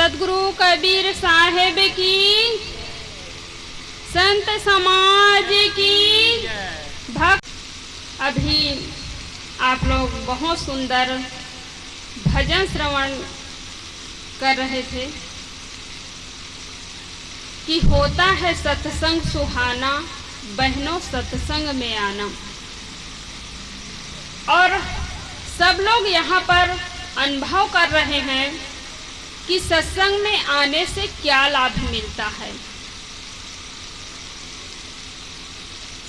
सदगुरु कबीर साहेब की, संत समाज की, भक्त। अभी आप लोग बहुत सुंदर भजन श्रवण कर रहे थे कि होता है सत्संग सुहाना, बहनों सत्संग में आना। और सब लोग यहाँ पर अनुभव कर रहे हैं कि सत्संग में आने से क्या लाभ मिलता है।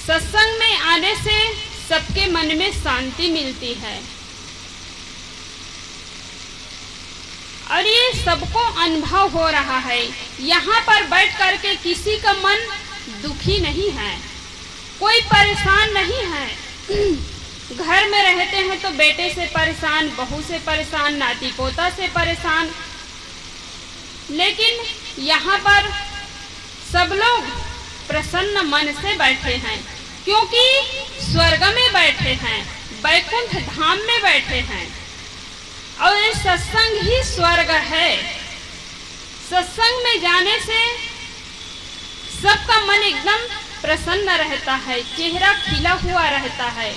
सत्संग में आने से सबके मन में शांति मिलती है और ये सबको अनुभव हो रहा है। यहाँ पर बैठ करके किसी का मन दुखी नहीं है, कोई परेशान नहीं है। घर में रहते हैं तो बेटे से परेशान, बहू से परेशान, नाती पोता से परेशान, लेकिन यहाँ पर सब लोग प्रसन्न मन से बैठे हैं, क्योंकि स्वर्ग में बैठे हैं, वैकुंठ धाम में बैठे हैं। और ये सत्संग ही स्वर्ग है। सत्संग में जाने से सबका मन एकदम प्रसन्न रहता है, चेहरा खिला हुआ रहता है,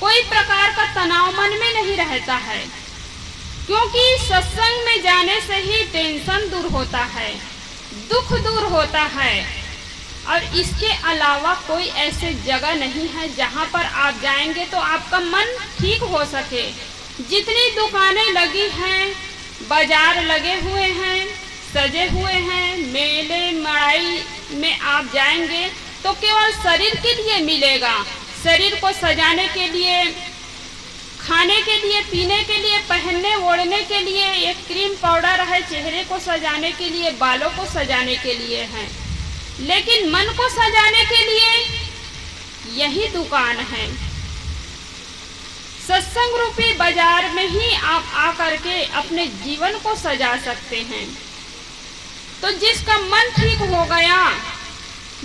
कोई प्रकार का तनाव मन में नहीं रहता है, क्योंकि सत्संग में जाने से ही टेंशन दूर होता है, दुख दूर होता है। और इसके अलावा कोई ऐसे जगह नहीं है जहाँ पर आप जाएंगे तो आपका मन ठीक हो सके। जितनी दुकानें लगी हैं, बाजार लगे हुए हैं, सजे हुए हैं, मेले मड़ाई में आप जाएंगे तो केवल शरीर के लिए मिलेगा। शरीर को सजाने के लिए, खाने के लिए, पीने के लिए, पहनने ओढ़ने के लिए एक क्रीम पाउडर है, चेहरे को सजाने के लिए, बालों को सजाने के लिए है, लेकिन मन को सजाने के लिए यही दुकान है। सत्संग रूपी बाजार में ही आप आकर के अपने जीवन को सजा सकते हैं। तो जिसका मन ठीक हो गया,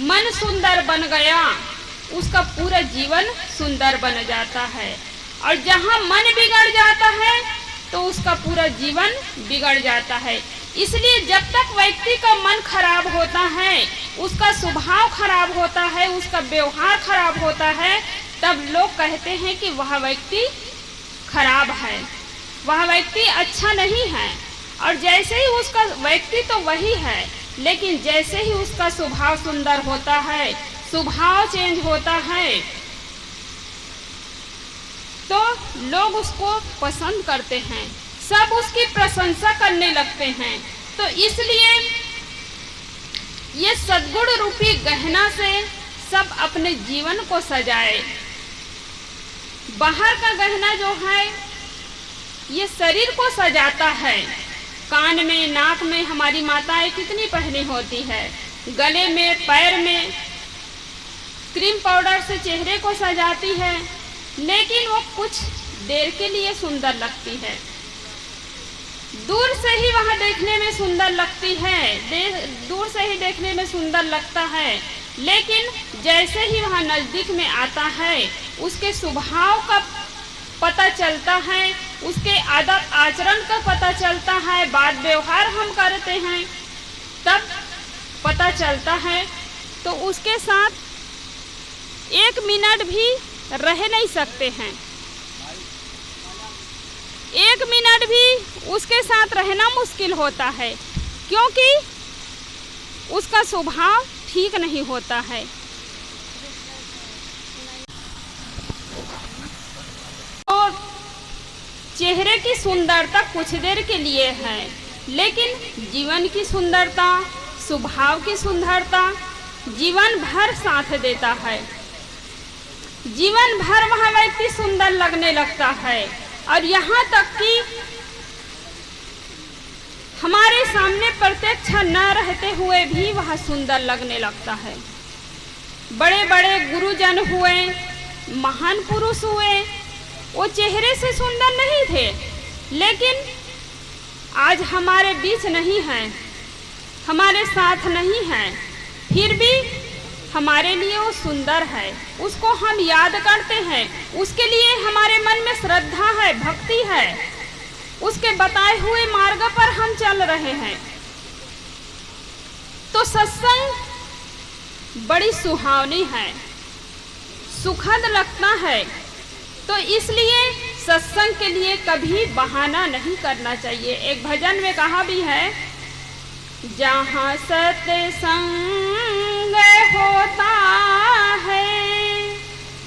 मन सुंदर बन गया, उसका पूरा जीवन सुंदर बन जाता है। और जहाँ मन बिगड़ जाता है तो उसका पूरा जीवन बिगड़ जाता है। इसलिए जब तक व्यक्ति का मन खराब होता है, उसका स्वभाव खराब होता है, उसका व्यवहार खराब होता है, तब लोग कहते हैं कि वह व्यक्ति खराब है, वह व्यक्ति अच्छा नहीं है। और जैसे ही उसका व्यक्ति तो वही है, लेकिन जैसे ही उसका स्वभाव सुंदर होता है, स्वभाव चेंज होता है, तो लोग उसको पसंद करते हैं, सब उसकी प्रशंसा करने लगते हैं। तो इसलिए ये सद्गुण रूपी गहना से सब अपने जीवन को सजाए। बाहर का गहना जो है ये शरीर को सजाता है। कान में, नाक में हमारी माताएं कितनी पहनी होती है, गले में, पैर में, क्रीम पाउडर से चेहरे को सजाती है, लेकिन वो कुछ देर के लिए सुंदर लगती है, दूर से ही वह देखने में सुंदर लगती है, दूर से ही देखने में सुंदर लगता है, लेकिन जैसे ही वह नजदीक में आता है, उसके स्वभाव का पता चलता है, उसके आदत आचरण का पता चलता है, बात व्यवहार हम करते हैं तब पता चलता है। तो उसके साथ एक मिनट भी रह नहीं सकते हैं, एक मिनट भी उसके साथ रहना मुश्किल होता है, क्योंकि उसका स्वभाव ठीक नहीं होता है। तो चेहरे की सुंदरता कुछ देर के लिए है, लेकिन जीवन की सुंदरता, स्वभाव की सुंदरता जीवन भर साथ देता है। जीवन भर वह व्यक्ति सुंदर लगने लगता है, और यहाँ तक कि हमारे सामने प्रत्यक्ष न रहते हुए भी वह सुंदर लगने लगता है। बड़े बड़े गुरुजन हुए, महान पुरुष हुए, वो चेहरे से सुंदर नहीं थे, लेकिन आज हमारे बीच नहीं हैं, हमारे साथ नहीं हैं, फिर भी हमारे लिए वो सुंदर है, उसको हम याद करते हैं, उसके लिए हमारे मन में श्रद्धा है, भक्ति है, उसके बताए हुए मार्ग पर हम चल रहे हैं। तो सत्संग बड़ी सुहावनी है, सुखद लगता है। तो इसलिए सत्संग के लिए कभी बहाना नहीं करना चाहिए। एक भजन में कहा भी है, जहाँ सत्संग होता है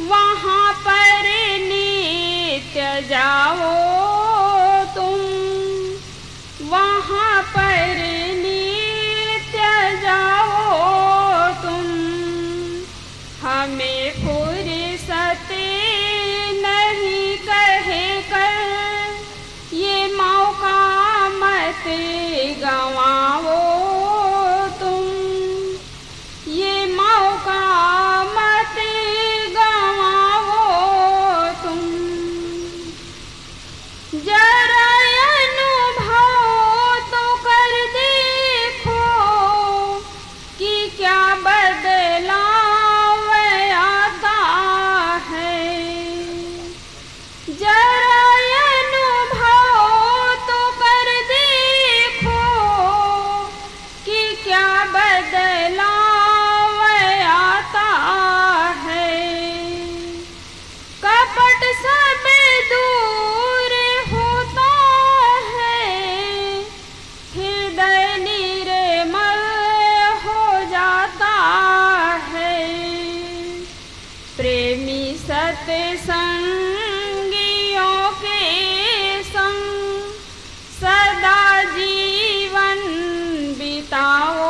वहाँ पर नित्य जाओ तुम, वहाँ पर नित्य जाओ तुम। हमें फुर्सत नहीं कहे कर ये मौका मत गवाओ तुम, ये मौका मत गवाओ तुम। जरा अनुभव तो कर देखो कि क्या बदलाव आता है। जरा अनुभव तो कर देखो कि क्या बदलाव आता है। कपट सब दूर होता है, हृदय निर्मल हो जाता है। प्रेमी सत्संगियों के संग सदा जीवन बिताओ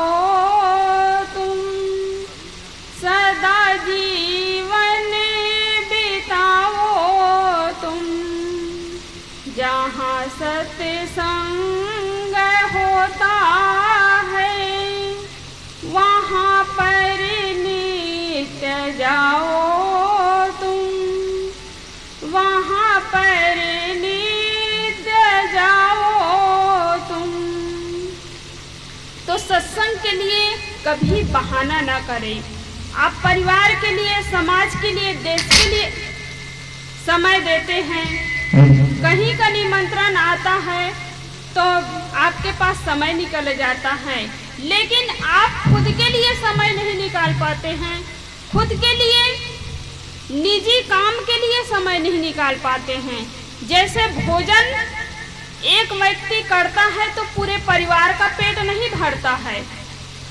तुम, सदा जीवन बिताओ तुम। जहाँ सत्संग होता है वहाँ पर नित्य जाओ तुम, वहाँ पर नित्य जाओ तुम। तो सत्संग के लिए कभी बहाना ना करें। आप परिवार के लिए, समाज के लिए, देश के लिए समय देते हैं। कहीं का निमंत्रण आता है तो आपके पास समय निकल जाता है, लेकिन आप खुद के लिए समय नहीं निकाल पाते हैं। खुद के लिए, निजी काम के लिए समय नहीं निकाल पाते हैं। जैसे भोजन एक व्यक्ति करता है तो पूरे परिवार का पेट नहीं भरता है।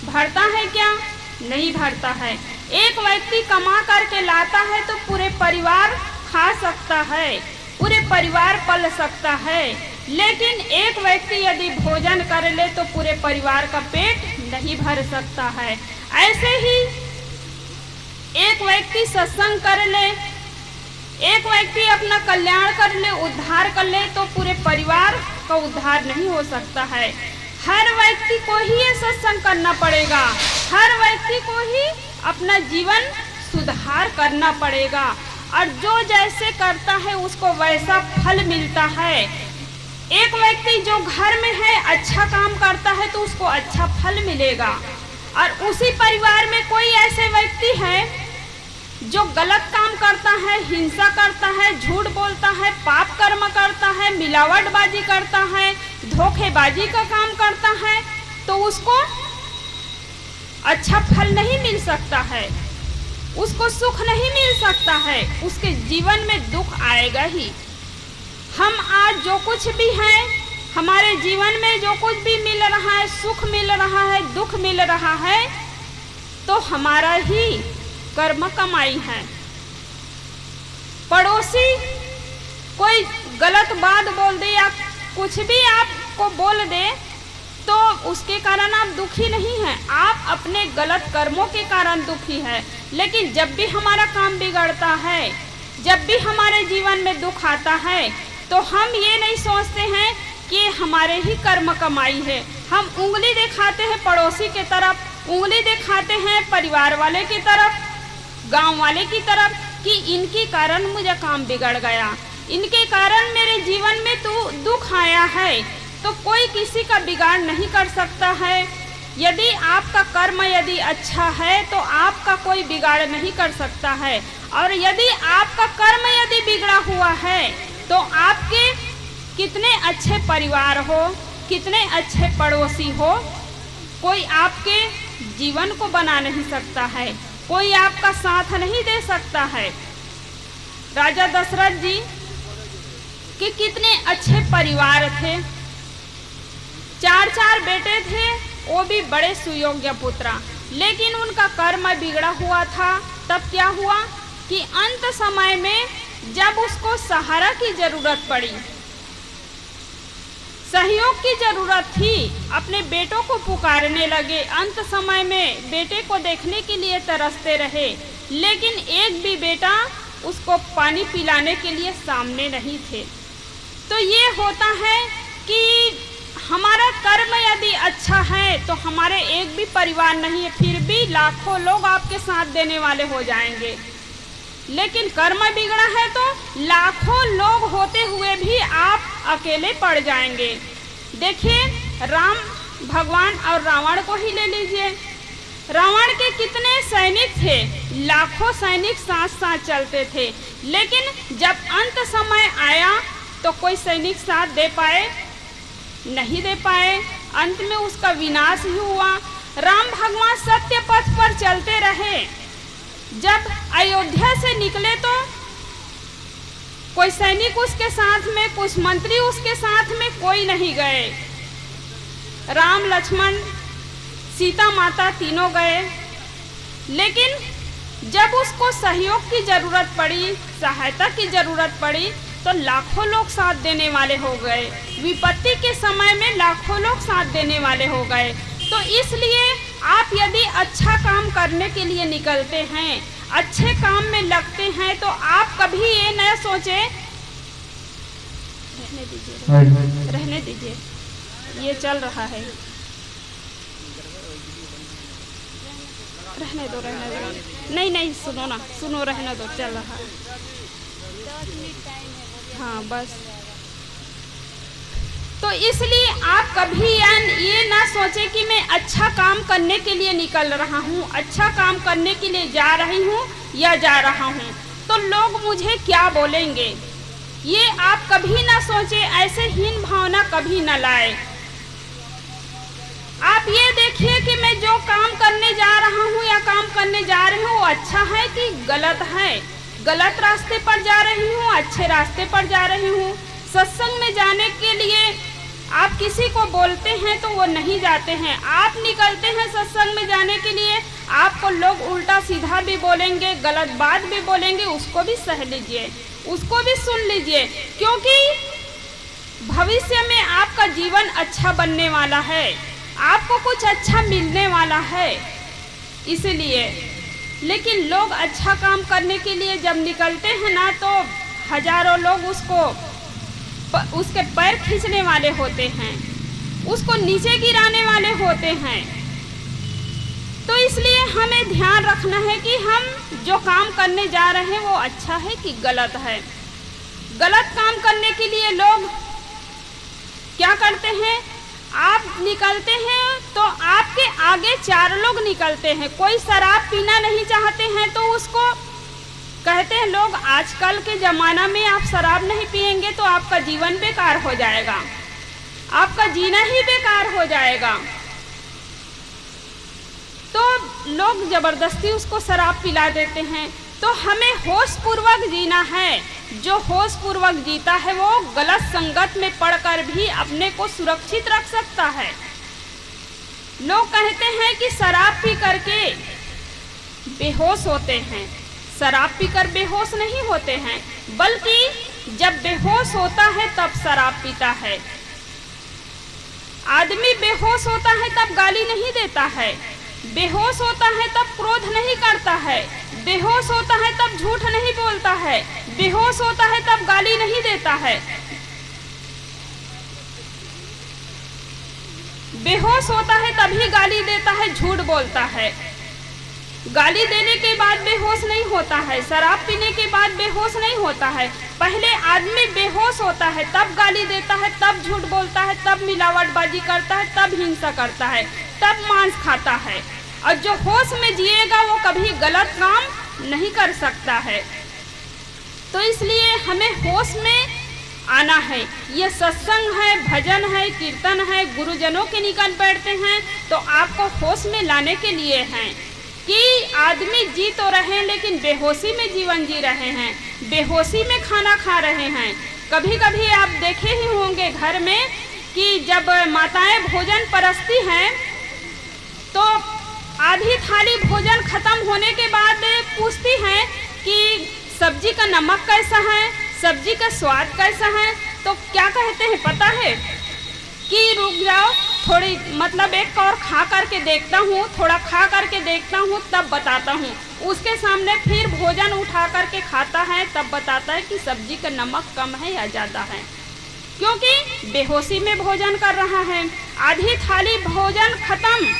भरता है क्या? नहीं भरता है। एक व्यक्ति कमा करके लाता है तो पूरे परिवार खा सकता है, पूरे परिवार पल सकता है। लेकिन एक व्यक्ति यदि भोजन कर ले तो पूरे परिवार का पेट नहीं भर सकता है। ऐसे ही एक व्यक्ति सत्संग कर ले, एक व्यक्ति अपना कल्याण कर ले, उद्धार कर ले तो पूरे परिवार का उद्धार नहीं हो सकता है। हर व्यक्ति को ही ये सत्संग करना पड़ेगा, हर व्यक्ति को ही अपना जीवन सुधार करना पड़ेगा। और जो जैसे करता है उसको वैसा फल मिलता है। एक व्यक्ति जो घर में है अच्छा काम करता है तो उसको अच्छा फल मिलेगा। और उसी परिवार में कोई ऐसे व्यक्ति है जो गलत काम करता है, हिंसा करता है, झूठ बोलता है, पाप कर्म करता है, मिलावटबाजी करता है, धोखेबाजी का काम करता है, तो उसको अच्छा फल नहीं मिल सकता है, उसको सुख नहीं मिल सकता है, उसके जीवन में दुख आएगा ही। हम आज जो कुछ भी हैं, हमारे जीवन में जो कुछ भी मिल रहा है, सुख मिल रहा है, दुख मिल रहा है, तो हमारा ही कर्म कमाई है। पड़ोसी कोई गलत बात बोल दे या कुछ भी आपको बोल दे तो उसके कारण आप दुखी नहीं हैं, आप अपने गलत कर्मों के कारण दुखी है। लेकिन जब भी हमारा काम बिगड़ता है, जब भी हमारे जीवन में दुख आता है, तो हम ये नहीं सोचते हैं कि हमारे ही कर्म कमाई है। हम उंगली दिखाते हैं पड़ोसी के तरफ, उंगली दिखाते हैं परिवार वाले की तरफ, गांव वाले की तरफ कि इनके कारण मुझे काम बिगड़ गया, इनके कारण मेरे जीवन में तो दुख आया है। तो कोई किसी का बिगाड़ नहीं कर सकता है। यदि आपका कर्म यदि अच्छा है तो आपका कोई बिगाड़ नहीं कर सकता है। और यदि आपका कर्म यदि बिगड़ा हुआ है तो आपके कितने अच्छे परिवार हो, कितने अच्छे पड़ोसी हो, कोई आपके जीवन को बना नहीं सकता है, कोई आपका साथ नहीं दे सकता है। राजा दशरथ जी के कितने अच्छे परिवार थे, 4 बेटे थे, वो भी बड़े सुयोग्य पुत्र, लेकिन उनका कर्म बिगड़ा हुआ था। तब क्या हुआ कि अंत समय में जब उसको सहारा की जरूरत पड़ी, सहयोग की जरूरत थी, अपने बेटों को पुकारने लगे। अंत समय में बेटे को देखने के लिए तरसते रहे, लेकिन एक भी बेटा उसको पानी पिलाने के लिए सामने नहीं थे। तो ये होता है कि हमारा कर्म यदि अच्छा है तो हमारे एक भी परिवार नहीं है, फिर भी लाखों लोग आपके साथ देने वाले हो जाएंगे। लेकिन कर्म बिगड़ा है तो लाखों लोग होते हुए भी आप अकेले पड़ जाएंगे। देखिए, राम भगवान और रावण को ही ले लीजिए। रावण के कितने सैनिक थे, लाखों सैनिक साथ साथ चलते थे, लेकिन जब अंत समय आया तो कोई सैनिक साथ दे पाए? नहीं दे पाए। अंत में उसका विनाश ही हुआ। राम भगवान सत्य पथ पर चलते रहे। जब अयोध्या से निकले तो कोई सैनिक उसके साथ में, कुछ मंत्री उसके साथ में, कोई नहीं गए। राम, लक्ष्मण, सीता माता तीनों गए, लेकिन जब उसको सहयोग की जरूरत पड़ी, सहायता की जरूरत पड़ी, तो लाखों लोग साथ देने वाले हो गए। विपत्ति के समय में लाखों लोग साथ देने वाले हो गए। तो इसलिए आप यदि अच्छा काम करने के लिए निकलते हैं, अच्छे काम में लगते हैं, तो आप कभी ये न सोचे, रहने दीजिए, ये चल रहा है, रहने दो। नहीं, सुनो ना, सुनो, रहने दो, चल रहा है। हाँ, बस। तो इसलिए आप कभी ये ना सोचें कि मैं अच्छा काम करने के लिए निकल रहा हूँ, अच्छा काम करने के लिए जा रही हूँ या जा रहा हूँ, तो लोग मुझे क्या बोलेंगे, ये आप कभी ना सोचें। ऐसे हीन भावना कभी ना लाए। आप ये देखिए कि मैं जो काम करने जा रहा हूँ या काम करने जा रही हूँ वो अच्छा है कि गलत है। गलत रास्ते पर जा रही हूँ, अच्छे रास्ते पर जा रही हूँ। सत्संग में जाने के लिए आप किसी को बोलते हैं तो वो नहीं जाते हैं। आप निकलते हैं सत्संग में जाने के लिए, आपको लोग उल्टा सीधा भी बोलेंगे, गलत बात भी बोलेंगे, उसको भी सह लीजिए, उसको भी सुन लीजिए, क्योंकि भविष्य में आपका जीवन अच्छा बनने वाला है, आपको कुछ अच्छा मिलने वाला है। इसलिए लेकिन लोग अच्छा काम करने के लिए जब निकलते हैं ना, तो हजारों लोग उसके पैर खींचने वाले होते हैं, उसको नीचे गिराने वाले होते हैं। तो इसलिए हमें ध्यान रखना है कि हम जो काम करने जा रहे हैं वो अच्छा है कि गलत है। गलत काम करने के लिए लोग क्या करते हैं, आप निकलते हैं तो आपके आगे 4 लोग निकलते हैं। कोई शराब पीना नहीं चाहते हैं तो उसको कहते हैं लोग, आजकल के ज़माना में आप शराब नहीं पिएंगे तो आपका जीवन बेकार हो जाएगा, आपका जीना ही बेकार हो जाएगा। तो लोग ज़बरदस्ती उसको शराब पिला देते हैं। तो हमें होश पूर्वक जीना है। जो होश पूर्वक जीता है वो गलत संगत में पड़कर भी अपने को सुरक्षित रख सकता है। लोग कहते हैं कि शराब पी करके बेहोश होते हैं। शराब पीकर बेहोश नहीं होते हैं, बल्कि जब बेहोश होता है तब शराब पीता है। आदमी बेहोश होता है तब गाली नहीं देता है, बेहोश होता है तब क्रोध नहीं करता है, बेहोश होता है तब झूठ नहीं बोलता है, बेहोश होता है तब गाली नहीं देता है। बेहोश होता है तभी गाली देता है, झूठ बोलता है। गाली देने के बाद बेहोश नहीं होता है, शराब पीने के बाद बेहोश नहीं होता है। पहले आदमी बेहोश होता है, तब गाली देता है, तब झूठ बोलता है, तब मिलावटबाजी करता है, तब हिंसा करता है, तब मांस खाता है। और जो होश में जिएगा वो कभी गलत काम नहीं कर सकता है। तो इसलिए हमें होश में आना है। ये सत्संग है, भजन है, कीर्तन है, गुरुजनों के निकट बैठते हैं तो आपको होश में लाने के लिए हैं कि आदमी जी तो रहे लेकिन बेहोशी में जीवन जी रहे हैं, बेहोशी में खाना खा रहे हैं। कभी कभी आप देखे ही होंगे घर में कि जब माताएं भोजन परसती हैं तो आधी थाली भोजन खत्म होने के बाद पूछती हैं कि सब्जी का नमक कैसा है, सब्जी का स्वाद कैसा है। तो क्या कहते हैं पता है कि रुक जाओ थोड़ी, मतलब एक और खा करके देखता हूँ, थोड़ा खा करके देखता हूँ तब बताता हूँ। उसके सामने फिर भोजन उठा करके खाता है तब बताता है कि सब्जी का नमक कम है या ज़्यादा है, क्योंकि बेहोशी में भोजन कर रहा है। आधी थाली भोजन खत्म,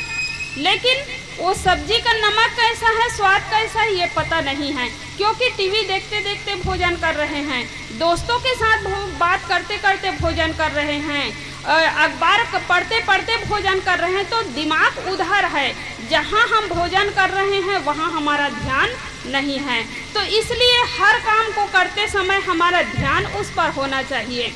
लेकिन वो सब्जी का नमक कैसा है, स्वाद कैसा है ये पता नहीं है, क्योंकि टीवी देखते देखते भोजन कर रहे हैं, दोस्तों के साथ बात करते करते भोजन कर रहे हैं, अखबार पढ़ते पढ़ते भोजन कर रहे हैं। तो दिमाग उधर है, जहाँ हम भोजन कर रहे हैं वहाँ हमारा ध्यान नहीं है। तो इसलिए हर काम को करते समय हमारा ध्यान उस पर होना चाहिए।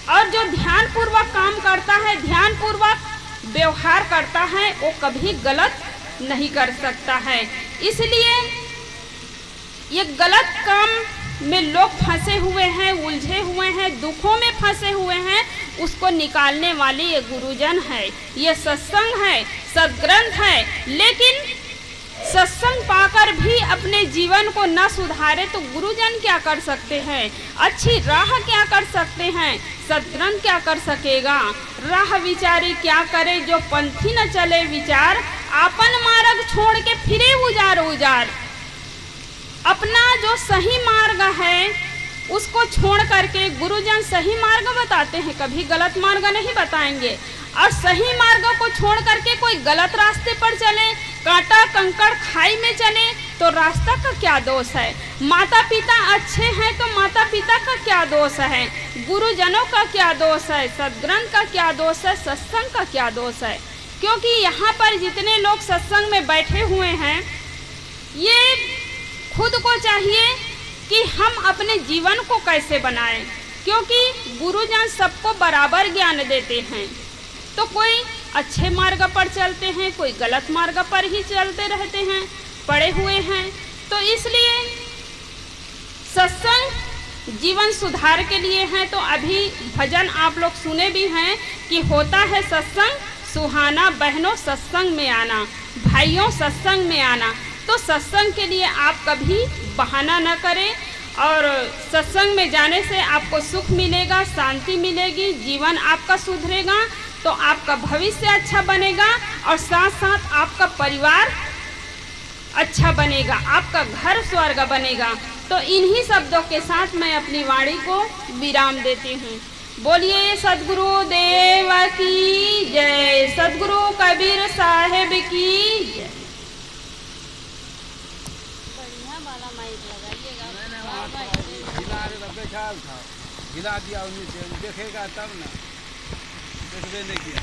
और जो ध्यानपूर्वक काम करता है, ध्यानपूर्वक व्यवहार करता है, वो कभी गलत नहीं कर सकता है। इसलिए ये गलत काम में लोग फंसे हुए हैं, उलझे हुए हैं, दुखों में फंसे हुए हैं, उसको निकालने वाली ये गुरुजन है, ये सत्संग है, सद्ग्रंथ है। लेकिन सत्संग पाकर भी अपने जीवन को न सुधारे तो गुरुजन क्या कर सकते हैं, अच्छी राह क्या कर सकते हैं, सद्ग्रंथ क्या कर सकेगा। राह विचारी क्या करे, जो पंथी न चले विचार, आपन मार्ग छोड़ के फिरे उजार उजार। अपना जो सही मार्ग है उसको छोड़ करके गुरुजन सही मार्ग बताते हैं, कभी गलत मार्ग नहीं बताएंगे। और सही मार्ग को छोड़ करके कोई गलत रास्ते पर चले, कांटा कंकड़ खाई में चले तो रास्ता का क्या दोष है। माता पिता अच्छे हैं तो माता पिता का क्या दोष है, गुरुजनों का क्या दोष है, सद्ग्रंथ का क्या दोष है, सत्संग का क्या दोष है। क्योंकि यहाँ पर जितने लोग सत्संग में बैठे हुए हैं, ये खुद को चाहिए कि हम अपने जीवन को कैसे बनाएं, क्योंकि गुरुजन सबको बराबर ज्ञान देते हैं। तो कोई अच्छे मार्ग पर चलते हैं, कोई गलत मार्ग पर ही चलते रहते हैं, पड़े हुए हैं। तो इसलिए सत्संग जीवन सुधार के लिए है। तो अभी भजन आप लोग सुने भी हैं कि होता है सत्संग सुहाना, बहनों सत्संग में आना, भाइयों सत्संग में आना। तो सत्संग के लिए आप कभी बहाना न करें, और सत्संग में जाने से आपको सुख मिलेगा, शांति मिलेगी, जीवन आपका सुधरेगा, तो आपका भविष्य अच्छा बनेगा और साथ साथ आपका परिवार अच्छा बनेगा, आपका घर स्वर्ग बनेगा। तो इन्हीं शब्दों के साथ मैं अपनी वाणी को विराम देती हूँ। बोलिए सद्गुरु देव की जय, सद्गुरु कबीर साहेब की जय। हिला दिया उन्हीं, देखेगा तब ना, देखबे नहीं किया।